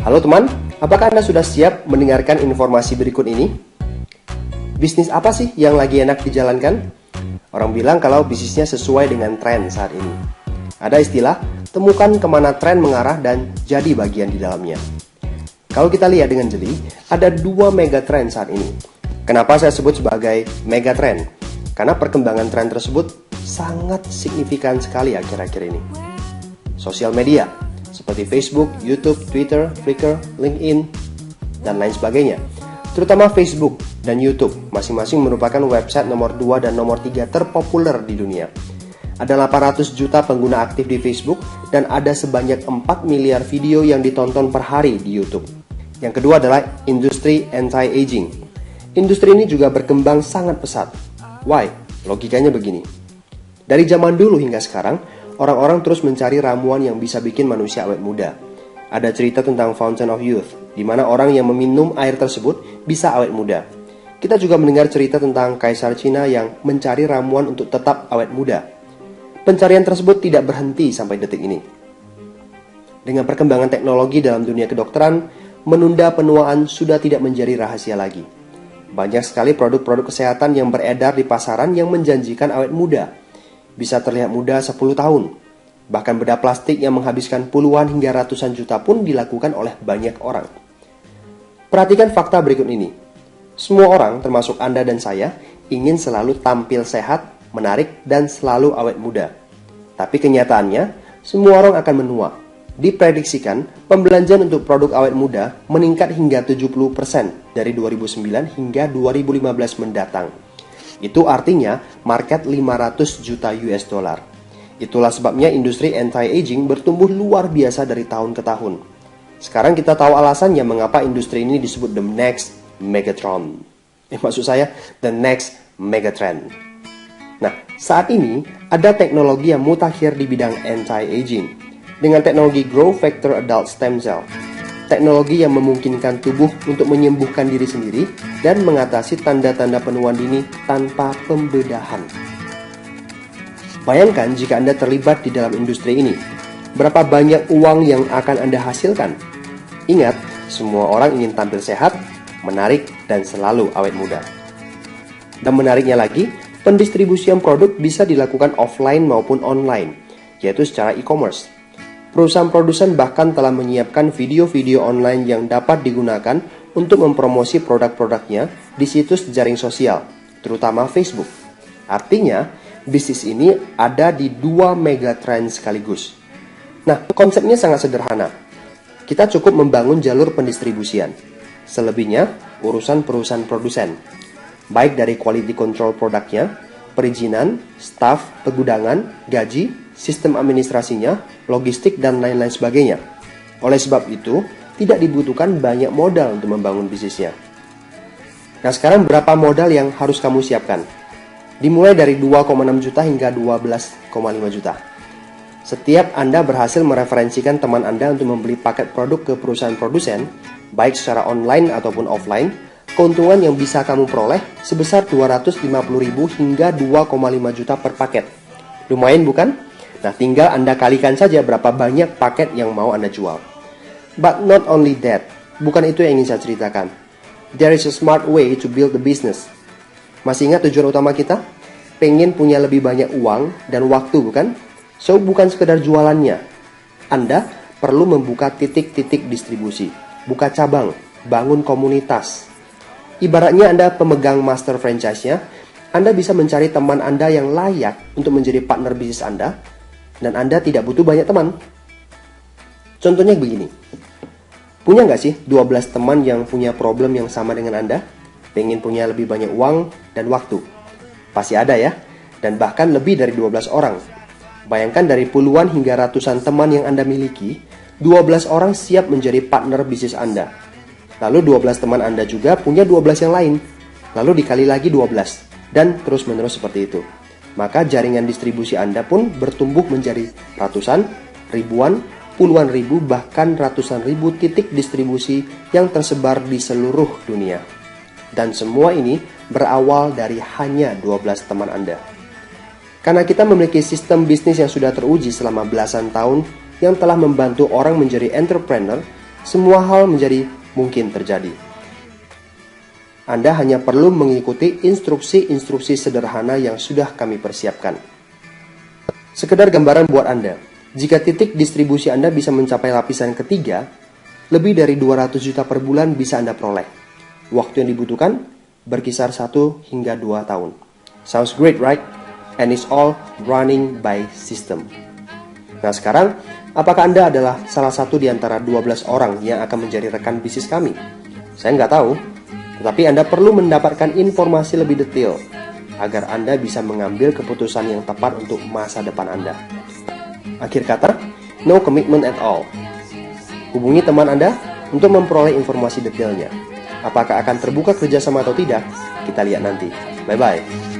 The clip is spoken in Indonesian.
Halo teman, apakah Anda sudah siap mendengarkan informasi berikut ini? Bisnis apa sih yang lagi enak dijalankan? Orang bilang kalau bisnisnya sesuai dengan tren saat ini. Ada istilah, temukan kemana tren mengarah dan jadi bagian di dalamnya. Kalau kita lihat dengan jeli, ada dua mega trend saat ini. Kenapa saya sebut sebagai mega trend? Karena perkembangan tren tersebut sangat signifikan sekali akhir-akhir ini. Sosial media, seperti Facebook, YouTube, Twitter, Flickr, LinkedIn, dan lain sebagainya. Terutama Facebook dan YouTube, masing-masing merupakan website nomor 2 dan nomor 3 terpopuler di dunia. Ada 800 juta pengguna aktif di Facebook dan ada sebanyak 4 miliar video yang ditonton per hari di YouTube. Yang kedua adalah industri anti-aging. Industri ini juga berkembang sangat pesat. Why? Logikanya begini. Dari zaman dulu hingga sekarang, orang-orang terus mencari ramuan yang bisa bikin manusia awet muda. Ada cerita tentang Fountain of Youth, di mana orang yang meminum air tersebut bisa awet muda. Kita juga mendengar cerita tentang Kaisar Cina yang mencari ramuan untuk tetap awet muda. Pencarian tersebut tidak berhenti sampai detik ini. Dengan perkembangan teknologi dalam dunia kedokteran, menunda penuaan sudah tidak menjadi rahasia lagi. Banyak sekali produk-produk kesehatan yang beredar di pasaran yang menjanjikan awet muda. Bisa terlihat muda 10 tahun. Bahkan bedah plastik yang menghabiskan puluhan hingga ratusan juta pun dilakukan oleh banyak orang. Perhatikan fakta berikut ini. Semua orang, termasuk Anda dan saya, ingin selalu tampil sehat, menarik, dan selalu awet muda. Tapi kenyataannya, semua orang akan menua. Diprediksikan, pembelanjaan untuk produk awet muda meningkat hingga 70% dari 2009 hingga 2015 mendatang. Itu artinya market 500 juta US dollar. Itulah sebabnya industri anti-aging bertumbuh luar biasa dari tahun ke tahun. Sekarang kita tahu alasannya mengapa industri ini disebut the next megatron. Maksud saya, the next megatrend. Nah, saat ini ada teknologi yang mutakhir di bidang anti-aging dengan teknologi growth factor adult stem cell. Teknologi yang memungkinkan tubuh untuk menyembuhkan diri sendiri dan mengatasi tanda-tanda penuaan dini tanpa pembedahan. Bayangkan jika Anda terlibat di dalam industri ini, berapa banyak uang yang akan Anda hasilkan? Ingat, semua orang ingin tampil sehat, menarik, dan selalu awet muda. Dan menariknya lagi, pendistribusian produk bisa dilakukan offline maupun online, yaitu secara e-commerce. Perusahaan produsen bahkan telah menyiapkan video-video online yang dapat digunakan untuk mempromosi produk-produknya di situs jaring sosial, terutama Facebook. Artinya, bisnis ini ada di dua megatrend sekaligus. Nah, konsepnya sangat sederhana. Kita cukup membangun jalur pendistribusian. Selebihnya, urusan perusahaan produsen. Baik dari quality control produknya, perizinan, staf, pegudangan, gaji, sistem administrasinya, logistik, dan lain-lain sebagainya. Oleh sebab itu, tidak dibutuhkan banyak modal untuk membangun bisnisnya. Nah, sekarang berapa modal yang harus kamu siapkan? Dimulai dari 2,6 juta hingga 12,5 juta. Setiap Anda berhasil mereferensikan teman Anda untuk membeli paket produk ke perusahaan produsen, baik secara online ataupun offline, keuntungan yang bisa kamu peroleh sebesar 250.000 hingga 2,5 juta per paket. Lumayan bukan? Nah, tinggal Anda kalikan saja berapa banyak paket yang mau Anda jual. But not only that, bukan itu yang ingin saya ceritakan. There is a smart way to build the business. Masih ingat tujuan utama kita? Pengen punya lebih banyak uang dan waktu, bukan? So, bukan sekedar jualannya. Anda perlu membuka titik-titik distribusi, buka cabang, bangun komunitas. Ibaratnya Anda pemegang master franchise-nya, Anda bisa mencari teman Anda yang layak untuk menjadi partner bisnis Anda, dan Anda tidak butuh banyak teman. Contohnya begini. Punya nggak sih 12 teman yang punya problem yang sama dengan Anda? Pengen punya lebih banyak uang dan waktu? Pasti ada ya. Dan bahkan lebih dari 12 orang. Bayangkan dari puluhan hingga ratusan teman yang Anda miliki, 12 orang siap menjadi partner bisnis Anda. Lalu 12 teman Anda juga punya 12 yang lain. Lalu dikali lagi 12. Dan terus-menerus seperti itu. Maka jaringan distribusi Anda pun bertumbuh menjadi ratusan, ribuan, puluhan ribu, bahkan ratusan ribu titik distribusi yang tersebar di seluruh dunia. Dan semua ini berawal dari hanya 12 teman Anda. Karena kita memiliki sistem bisnis yang sudah teruji selama belasan tahun yang telah membantu orang menjadi entrepreneur, semua hal menjadi mungkin terjadi. Anda hanya perlu mengikuti instruksi-instruksi sederhana yang sudah kami persiapkan. Sekedar gambaran buat Anda, jika titik distribusi Anda bisa mencapai lapisan ketiga, lebih dari 200 juta per bulan bisa Anda peroleh. Waktu yang dibutuhkan berkisar 1 hingga 2 tahun. Sounds great, right? And it's all running by system. Nah sekarang, apakah Anda adalah salah satu di antara 12 orang yang akan menjadi rekan bisnis kami? Saya nggak tahu, tetapi Anda perlu mendapatkan informasi lebih detail agar Anda bisa mengambil keputusan yang tepat untuk masa depan Anda. Akhir kata, no commitment at all. Hubungi teman Anda untuk memperoleh informasi detailnya. Apakah akan terbuka kerjasama atau tidak? Kita lihat nanti. Bye-bye.